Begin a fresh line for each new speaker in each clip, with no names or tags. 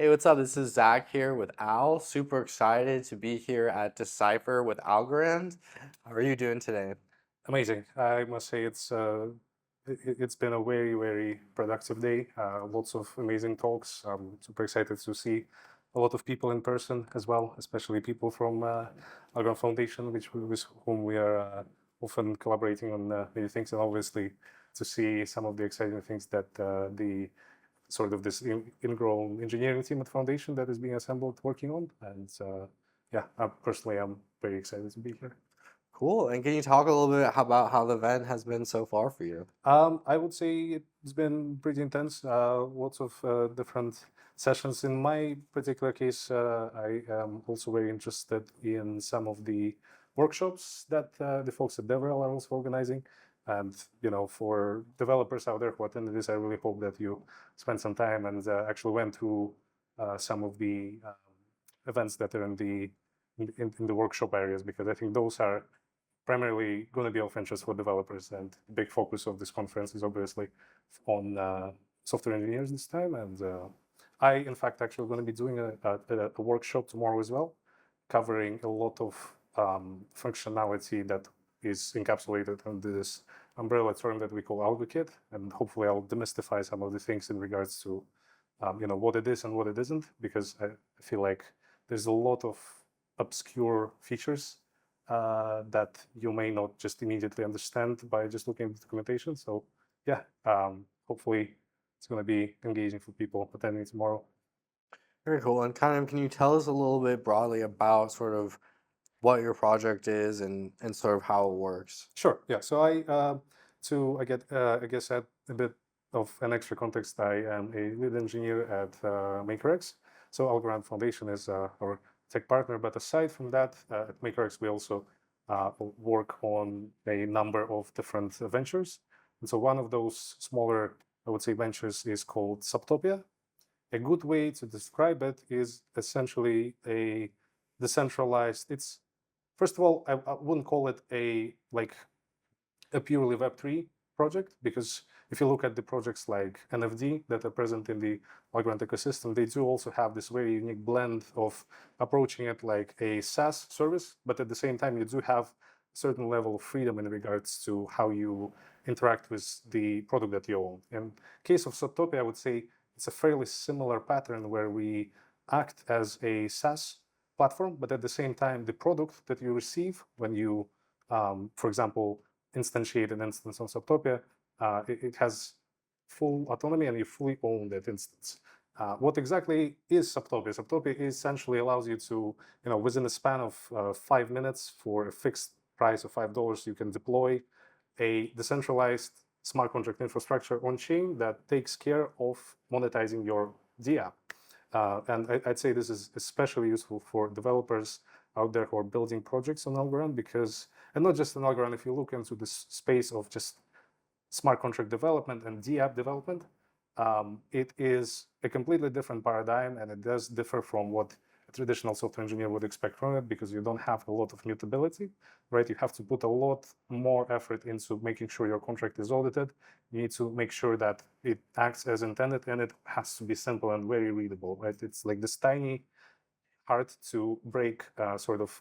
Hey, what's up? This is Zach here with Al. Super excited to be here at Decipher with Algorand. How are you doing today?
Amazing. I must say it's been a very productive day. Lots of amazing talks. I'm super excited to see a lot of people in person as well, especially people from Algon Foundation, with whom we are often collaborating on many things, and obviously to see some of the exciting things that the sort of this ingrown engineering team at Foundation that is being assembled working on. And yeah, personally, I'm very excited to be here.
Cool. And can you talk a little bit about how the event has been so far for you?
I would say it's been pretty intense. Lots of different sessions. In my particular case, I am also very interested in some of the workshops that the folks at DevRel are also organizing. And for developers out there who attended this, I really hope that you spend some time and actually went through some of the events that are in the workshop areas, because I think those are primarily going to be of interest for developers. And the big focus of this conference is obviously on software engineers this time. And I, in fact, actually going to be doing a workshop tomorrow as well, covering a lot of functionality that is encapsulated under this umbrella term that we call AlgoKit. And hopefully I'll demystify some of the things in regards to what it is and what it isn't, because I feel like there's a lot of obscure features that you may not just immediately understand by just looking at the documentation. So yeah, hopefully it's going to be engaging for people attending tomorrow.
Very cool. And kind of, can you tell us a little bit broadly about sort of what your project is and sort of how it works?
Sure. Yeah. So I guess add a bit of an extra context. I am a lead engineer at MakerX. So Algorand Foundation is our tech partner. But aside from that, at MakerX we also work on a number of different ventures. And so one of those smaller, I would say, ventures is called Subtopia. A good way to describe it is essentially a decentralized. It's First of all, I wouldn't call it a purely Web3 project, because if you look at the projects like NFD that are present in the Algorand ecosystem, they do also have this very unique blend of approaching it like a SaaS service, but at the same time, you do have a certain level of freedom in regards to how you interact with the product that you own. In case of Subtopia, I would say it's a fairly similar pattern where we act as a SaaS platform, but at the same time, the product that you receive when you, for example, instantiate an instance on Subtopia, it has full autonomy and you fully own that instance. What exactly is Subtopia? Subtopia essentially allows you to, within a span of 5 minutes for a fixed price of $5, you can deploy a decentralized smart contract infrastructure on chain that takes care of monetizing your DApp. And I'd say this is especially useful for developers out there who are building projects on Algorand, because, and not just on Algorand, if you look into this space of just smart contract development and DApp development, it is a completely different paradigm, and it does differ from what a traditional software engineer would expect from it, because you don't have a lot of mutability, right? You have to put a lot more effort into making sure your contract is audited. You need to make sure that it acts as intended, and it has to be simple and very readable, right? It's like this tiny, hard to break sort of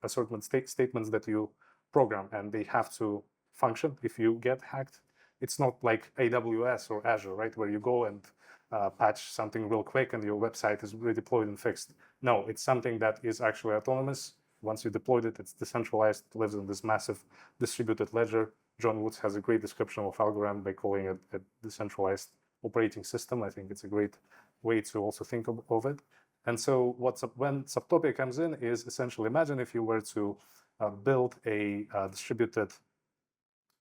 assortment statements that you program, and they have to function. If you get hacked, it's not like AWS or Azure, right, where you go and patch something real quick and your website is redeployed and fixed. No, it's something that is actually autonomous. Once you deployed it, it's decentralized, it lives in this massive distributed ledger. John Woods has a great description of Algorand by calling it a decentralized operating system. I think it's a great way to also think of it. And so when Subtopia comes in is essentially, imagine if you were to build a distributed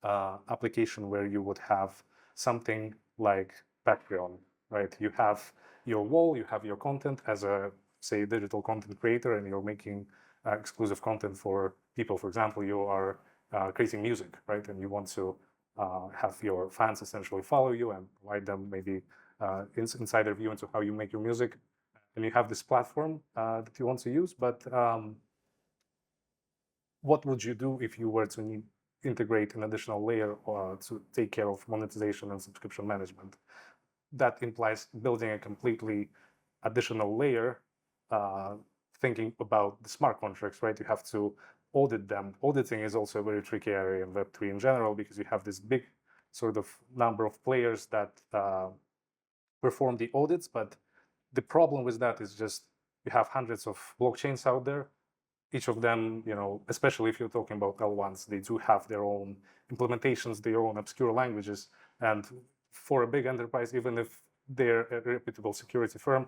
application where you would have something like Patreon, right? You have your wall, you have your content as a, say, digital content creator, and you're making exclusive content for people. For example, you are creating music, right? And you want to have your fans essentially follow you and provide them maybe insider view into how you make your music. And you have this platform that you want to use, but what would you do if you were to integrate an additional layer to take care of monetization and subscription management? That implies building a completely additional layer, thinking about the smart contracts, right? You have to audit them. Auditing is also a very tricky area in Web3 in general, because you have this big sort of number of players that perform the audits. But the problem with that is just you have hundreds of blockchains out there. Each of them, especially if you're talking about L1s, they do have their own implementations, their own obscure languages. And for a big enterprise, even if they're a reputable security firm,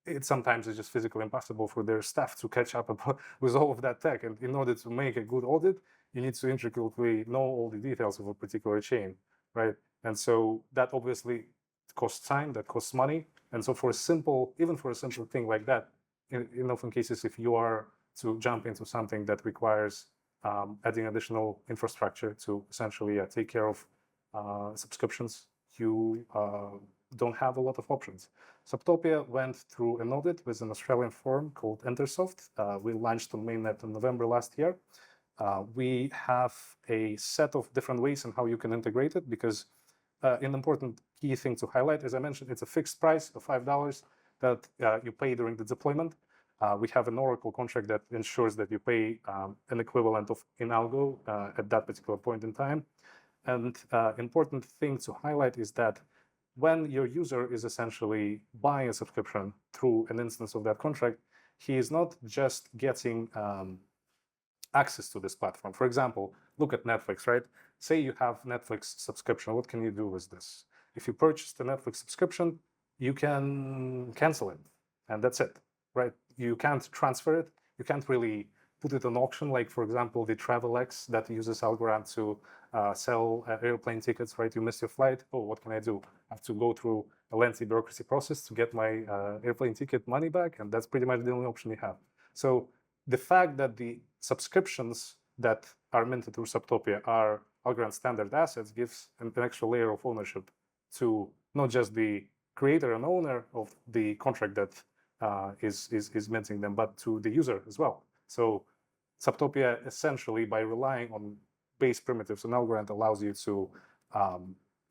it sometimes is just physically impossible for their staff to catch up with all of that tech. And in order to make a good audit, you need to intricately know all the details of a particular chain, right? And so that obviously costs time, that costs money. And so even for a simple thing like that, in often cases, if you are to jump into something that requires adding additional infrastructure to essentially take care of subscriptions, you don't have a lot of options. Subtopia went through an audit with an Australian firm called Entersoft. We launched on mainnet in November last year. We have a set of different ways in how you can integrate it, because an important key thing to highlight, as I mentioned, it's a fixed price of $5 that you pay during the deployment. We have an Oracle contract that ensures that you pay an equivalent of in algo at that particular point in time. And important thing to highlight is that when your user is essentially buying a subscription through an instance of that contract, he is not just getting access to this platform. For example, look at Netflix, right? Say you have Netflix subscription. What can you do with this? If you purchase the Netflix subscription, you can cancel it, and that's it, right? You can't transfer it. You can't really put it on auction, like, for example, the TravelX that uses Algorand to sell airplane tickets, right? You missed your flight. Oh, what can I do? I have to go through a lengthy bureaucracy process to get my airplane ticket money back, and that's pretty much the only option you have. So the fact that the subscriptions that are minted through Subtopia are Algorand standard assets gives an extra layer of ownership to not just the creator and owner of the contract that is minting them, but to the user as well. So Subtopia, essentially, by relying on base primitives and Algorand, allows you to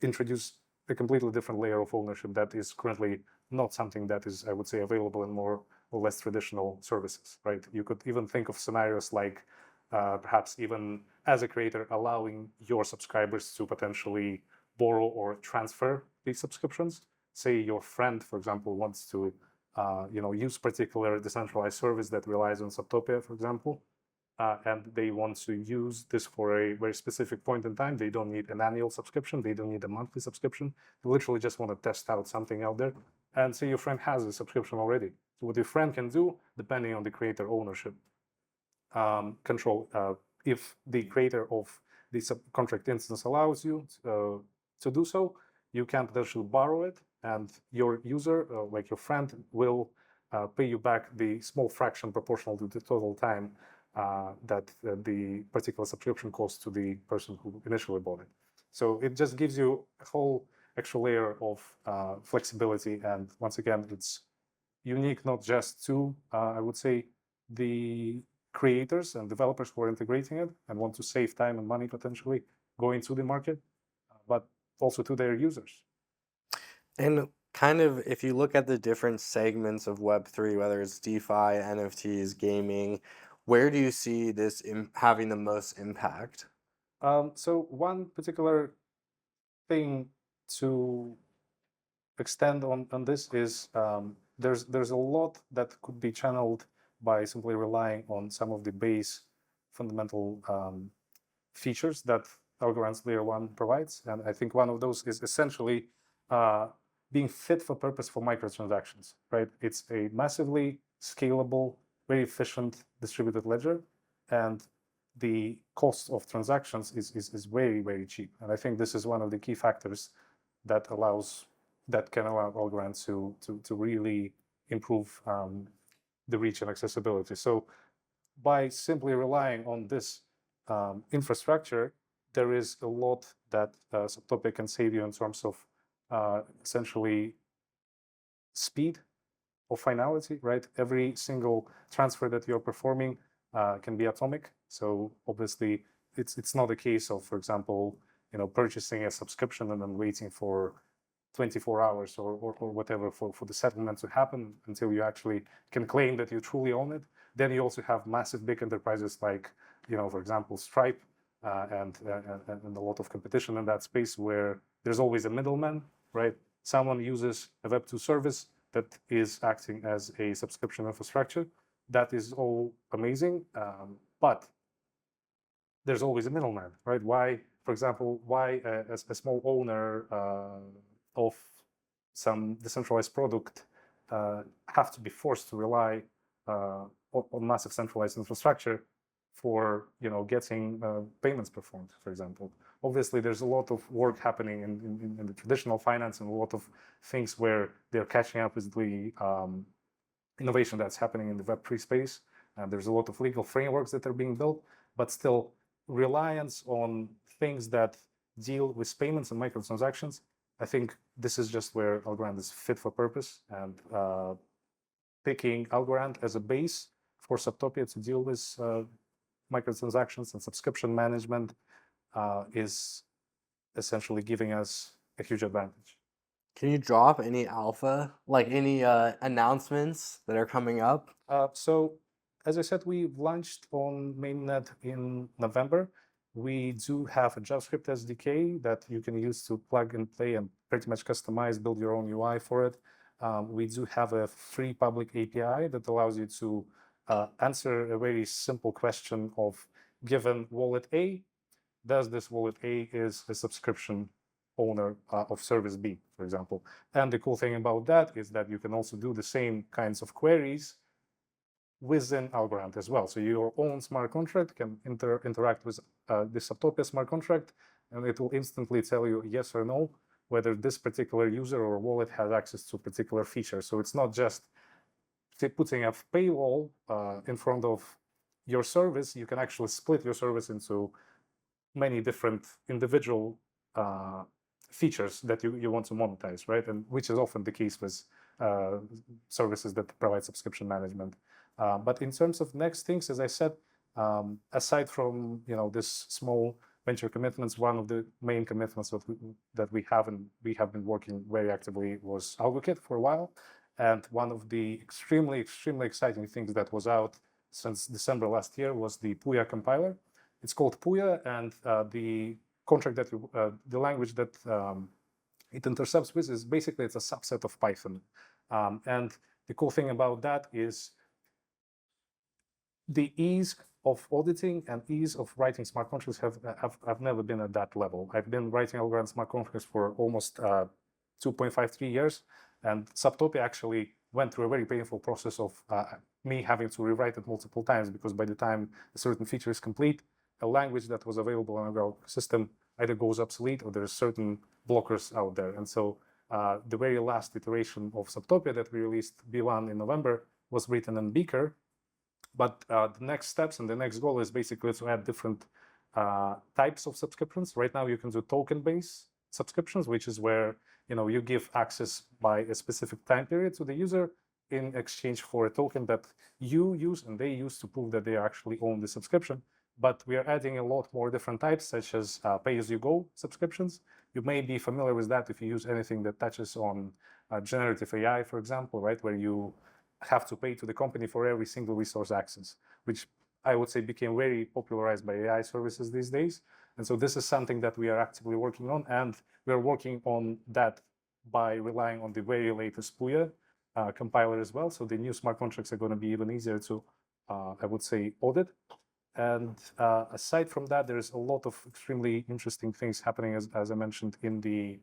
introduce a completely different layer of ownership that is currently not something that is, I would say, available in more or less traditional services, right? You could even think of scenarios like perhaps even as a creator allowing your subscribers to potentially borrow or transfer these subscriptions. Say your friend, for example, wants to use particular decentralized service that relies on Subtopia, for example, and they want to use this for a very specific point in time. They don't need an annual subscription. They don't need a monthly subscription. They literally just want to test out something out there. And say your friend has a subscription already. So what your friend can do, depending on the creator ownership control, if the creator of the contract instance allows you to do so, you can potentially borrow it, and your user, like your friend, will pay you back the small fraction proportional to the total time that the particular subscription costs to the person who initially bought it. So it just gives you a whole extra layer of flexibility. And once again, it's unique not just to, I would say, the creators and developers who are integrating it and want to save time and money potentially going to the market, but also to their users.
And kind of, if you look at the different segments of Web3, whether it's DeFi, NFTs, gaming, where do you see this having the most impact?
So one particular thing to extend on this is there's a lot that could be channeled by simply relying on some of the base fundamental features that Algorand's Layer 1 provides. And I think one of those is essentially being fit for purpose for microtransactions, right? It's a massively scalable, very efficient distributed ledger, and the cost of transactions is very, very cheap. And I think this is one of the key factors that can allow Algorand to really improve the reach and accessibility. So by simply relying on this infrastructure, there is a lot that Subtopia can save you in terms of essentially speed of finality, right? Every single transfer that you're performing can be atomic. So obviously, it's not a case of, for example, purchasing a subscription and then waiting for 24 hours or whatever for the settlement to happen until you actually can claim that you truly own it. Then you also have massive big enterprises like, for example, Stripe, and a lot of competition in that space where there's always a middleman, right? Someone uses a Web2 service that is acting as a subscription infrastructure. That is all amazing, but there's always a middleman, right? Why, for example, why a small owner of some decentralized product have to be forced to rely on massive centralized infrastructure for getting payments performed, for example? Obviously, there's a lot of work happening in the traditional finance and a lot of things where they're catching up with the innovation that's happening in the Web3 space. And there's a lot of legal frameworks that are being built, but still reliance on things that deal with payments and microtransactions. I think this is just where Algorand is fit for purpose, and picking Algorand as a base for Subtopia to deal with microtransactions and subscription management is essentially giving us a huge advantage.
Can you drop any alpha, like any announcements that are coming up?
So, as I said, we launched on mainnet in November. We do have a JavaScript SDK that you can use to plug and play and pretty much customize, build your own UI for it. We do have a free public API that allows you to answer a very simple question of, given wallet A, does this wallet A is a subscription owner of service B, for example? And the cool thing about that is that you can also do the same kinds of queries within Algorand as well. So your own smart contract can interact with the Subtopia smart contract, and it will instantly tell you yes or no whether this particular user or wallet has access to a particular feature. So it's not just putting a paywall in front of your service. You can actually split your service into many different individual features that you want to monetize, right? And which is often the case with services that provide subscription management. But in terms of next things, as I said, aside from this small venture commitments, one of the main commitments that we have been working very actively was AlgoKit for a while. And one of the extremely exciting things that was out since December last year was the Puya compiler. It's called Puya, and the contract that the language that it intercepts with is basically it's a subset of Python. And the cool thing about that is the ease of auditing and ease of writing smart contracts have never been at that level. I've been writing Algorand smart contracts for almost 2.53 years, and Subtopia actually went through a very painful process of me having to rewrite it multiple times, because by the time a certain feature is complete, a language that was available on our system either goes obsolete or there's certain blockers out there. And so the very last iteration of Subtopia that we released, V1 in November, was written in Beaker. But the next steps and the next goal is basically to add different types of subscriptions. Right now, you can do token-based subscriptions, which is where you give access by a specific time period to the user in exchange for a token that you use and they use to prove that they actually own the subscription. But we are adding a lot more different types, such as pay-as-you-go subscriptions. You may be familiar with that if you use anything that touches on generative AI, for example, right, where you have to pay to the company for every single resource access, which I would say became very popularized by AI services these days. And so this is something that we are actively working on, and we are working on that by relying on the very latest Puya compiler as well. So the new smart contracts are going to be even easier to, I would say, audit. And aside from that, there's a lot of extremely interesting things happening, as I mentioned, in the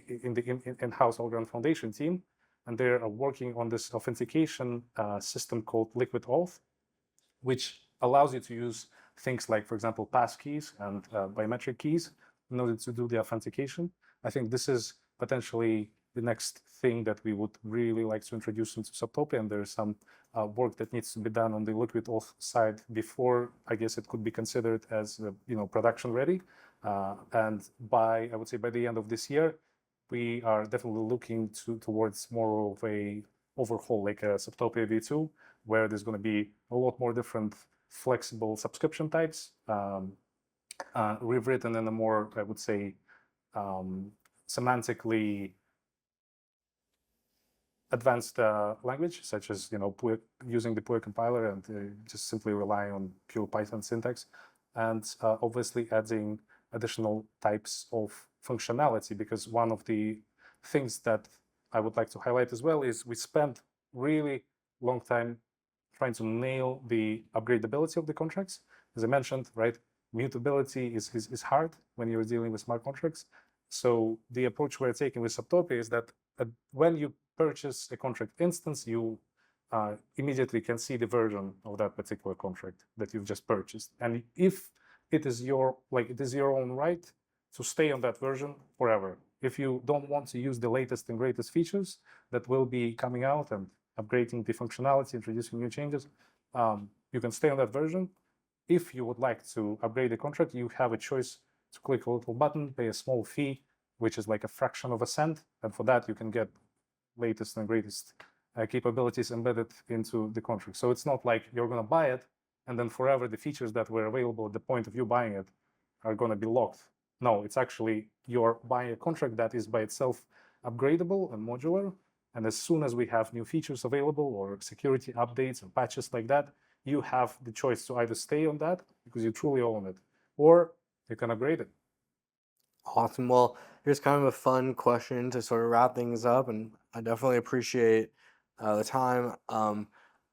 in-house Algorand Foundation team. And they are working on this authentication system called Liquid Auth, which allows you to use things like, for example, passkeys and biometric keys in order to do the authentication. I think this is potentially the next thing that we would really like to introduce into Subtopia, and there is some work that needs to be done on the Liquid Auth side before, I guess, it could be considered as production ready. And I would say by the end of this year, we are definitely looking towards more of a overhaul, like a Subtopia V2, where there's going to be a lot more different flexible subscription types, rewritten in a more, I would say, semantically advanced language, such as using the PUE compiler and just simply relying on pure Python syntax, and obviously adding additional types of functionality, because one of the things that I would like to highlight as well is we spent really long time trying to nail the upgradability of the contracts. As I mentioned, right, mutability is hard when you're dealing with smart contracts. So the approach we're taking with Subtopia is that when you purchase a contract instance, you immediately can see the version of that particular contract that you've just purchased. And if it is your own right to stay on that version forever. If you don't want to use the latest and greatest features that will be coming out and upgrading the functionality, introducing new changes, you can stay on that version. If you would like to upgrade the contract, you have a choice to click a little button, pay a small fee, which is like a fraction of a cent, and for that you can get latest and greatest capabilities embedded into the contract. So it's not like you're going to buy it and then forever the features that were available at the point of you buying it are going to be locked. No, it's actually you're buying a contract that is by itself upgradable and modular. And as soon as we have new features available or security updates and patches like that, you have the choice to either stay on that because you truly own it, or you can upgrade it.
Awesome. Well, here's kind of a fun question to sort of wrap things up, and I definitely appreciate the time.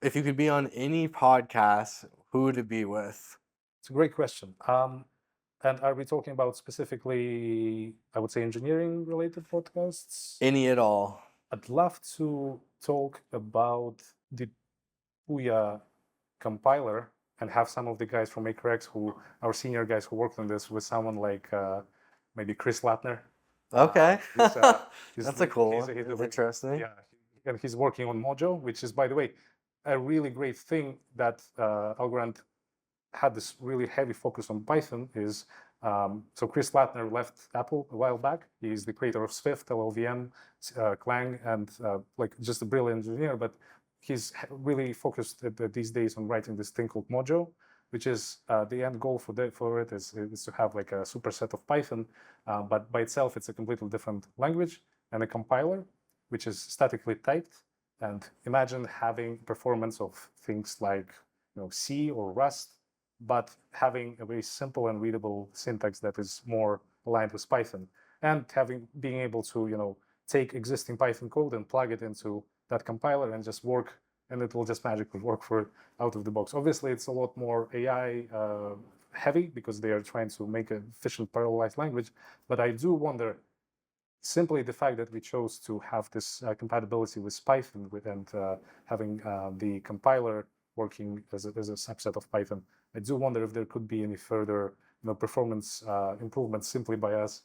If you could be on any podcast, who would it be with?
It's a great question. And are we talking about specifically, I would say, engineering-related podcasts?
Any at all.
I'd love to talk about the Puya compiler and have some of the guys from MakerX, our senior guys who worked on this, with someone like maybe Chris Latner.
Okay.
He's
That's a cool
he's
one.
a-
That's interesting.
Yeah, and he's working on Mojo, which is, by the way, a really great thing that Algorand had this really heavy focus on Python is, so Chris Latner left Apple a while back. He's the creator of Swift, LLVM, Clang, and like just a brilliant engineer, but he's really focused these days on writing this thing called Mojo, which is the end goal for it is to have like a superset of Python, but by itself it's a completely different language and a compiler, which is statically typed. And imagine having performance of things like C or Rust, but having a very simple and readable syntax that is more aligned with Python, and being able to take existing Python code and plug it into that compiler and just work, and it will just magically work for it out of the box. Obviously, it's a lot more AI heavy because they are trying to make an efficient parallelized language, but I do wonder, simply the fact that we chose to have this compatibility with Python and having the compiler working as a subset of Python, I do wonder if there could be any further performance improvements simply by us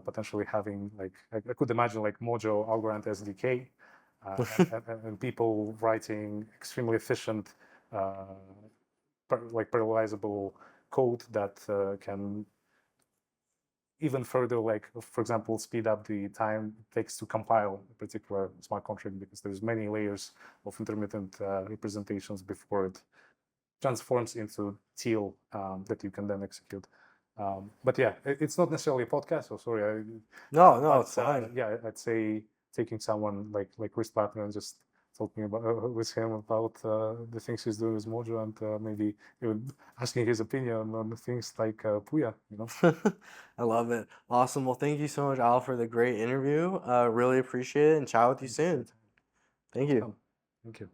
potentially having, like, I could imagine like Mojo Algorand SDK and people writing extremely efficient like parallelizable code that can even further, like, for example, speed up the time it takes to compile a particular smart contract, because there's many layers of intermittent representations before it transforms into TEAL that you can then execute. But yeah, it's not necessarily a podcast, so sorry.
No, it's fine.
Yeah, I'd say taking someone like Chris Plattner and just talking about with him about the things he's doing with Mojo, and maybe even asking his opinion on things like Puya.
I love it. Awesome. Well, thank you so much, Al, for the great interview. Really appreciate it, and chat with you soon. Thank you.
Thank you.